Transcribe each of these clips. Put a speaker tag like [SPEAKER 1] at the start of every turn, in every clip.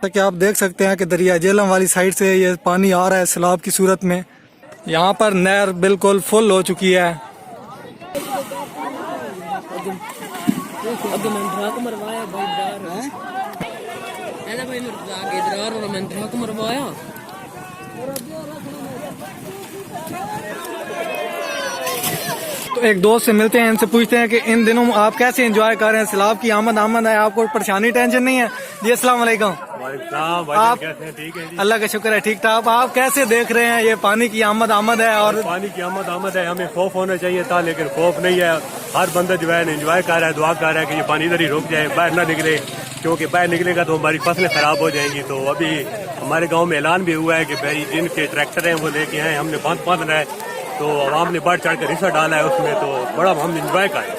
[SPEAKER 1] कि आप देख सकते हैं कि दरिया झेलम वाली साइड से ये पानी आ रहा है सैलाब की सूरत में। यहाँ पर नहर बिल्कुल फुल हो चुकी है। तो एक दोस्त से मिलते हैं, इनसे पूछते हैं कि इन दिनों आप कैसे एंजॉय कर रहे हैं, सैलाब की आमद है, आपको परेशानी टेंशन नहीं है? जी अस्सलाम वालेकुम। आप
[SPEAKER 2] कैसे हैं? ठीक है जी।
[SPEAKER 1] अल्लाह का शुक्र है, ठीक ठाक। आप कैसे देख रहे हैं ये पानी की आमद है? और
[SPEAKER 2] पानी की आमद है, हमें खौफ होना चाहिए था, लेकिन खौफ नहीं है। हर बंदा जो है एंजॉय कर रहा है, दुआ कर रहा है कि ये पानी इधर ही रुक जाए, बाहर ना निकले, क्योंकि बाहर निकलेगा तो हमारी फसलें खराब हो जाएंगी। तो अभी हमारे गाँव में ऐलान भी हुआ है कि भाई जिनके ट्रैक्टर हैं वो लेके आए, हमने बांधना है, तो आवाम ने बढ़ चढ़ कर हिस्सा डाला है उसमें, तो बड़ा हम एंजॉय करें।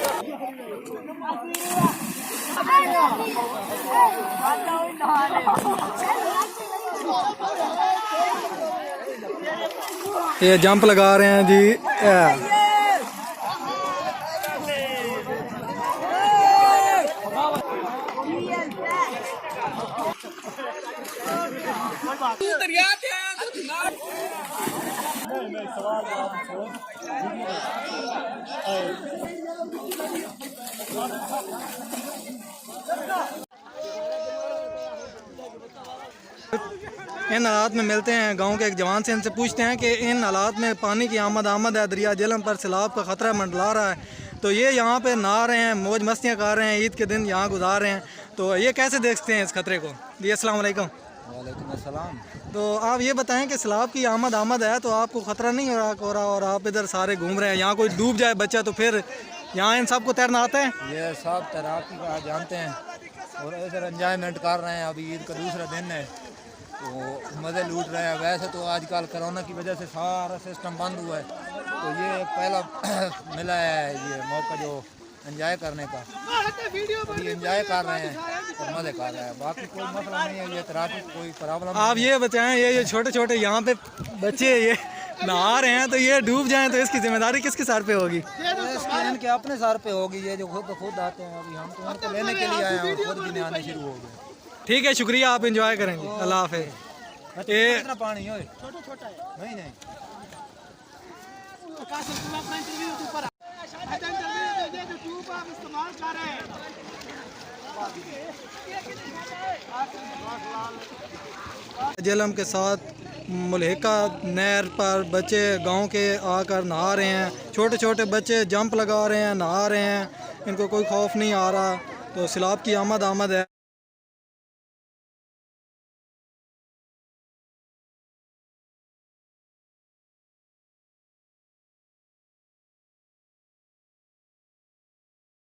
[SPEAKER 1] ये जंप लगा रहे हैं जी। इन हालात में मिलते हैं गांव के एक जवान से, इनसे पूछते हैं कि इन हालात में पानी की आमद है, दरिया झेलम पर सैलाब का ख़तरा मंडला रहा है, तो ये यहाँ पे नहा रहे हैं, मौज मस्तियाँ कर रहे हैं, ईद के दिन यहाँ गुजार रहे हैं, तो ये कैसे देखते हैं इस खतरे को? जी अस्सलाम वालेकुम।
[SPEAKER 3] वालेकुम अस्सलाम।
[SPEAKER 1] तो आप ये बताएं कि सैलाब की आमद है तो आपको ख़तरा नहीं हो रहा और आप इधर सारे घूम रहे हैं, यहाँ कोई डूब जाए बच्चा तो फिर यहाँ इन सबको तैरना आता है?
[SPEAKER 3] ये सब तैराकी का जानते हैं और इधर एंजॉयमेंट कर रहे हैं। अभी ईद का दूसरा दिन है तो मज़े लूट रहे हैं। वैसे तो आजकल कोरोना की वजह से सारा सिस्टम बंद हुआ है, तो ये एक पहला मिला है ये मौका जो एंजॉय करने का। अभी एंजॉय कर रहे हैं और मज़े कर रहे हैं, बाकी कोई मसला नहीं है, ये तैराकी कोई प्रॉब्लम।
[SPEAKER 1] आप ये बताएं ये छोटे छोटे यहाँ पे बच्चे ये नहा रहे हैं, तो ये डूब जाएं तो इसकी जिम्मेदारी किसके सर पे होगी?
[SPEAKER 3] इनके अपने सर पे होगी, ये जो खुद आते हैं। अभी हम तो उनको लेने के लिए आए हैं, खुद भी आने शुरू हो गए।
[SPEAKER 1] ठीक है, शुक्रिया, आप एंजॉय करेंगे। अल्लाह हाफिज़।
[SPEAKER 3] ये पानी है नहीं नहीं
[SPEAKER 1] झेलम के साथ मुल्हिका नहर पर बच्चे गांव के आकर नहा रहे हैं, छोटे छोटे बच्चे जंप लगा रहे हैं, नहा रहे हैं, इनको कोई खौफ नहीं आ रहा। तो सैलाब की आमद है।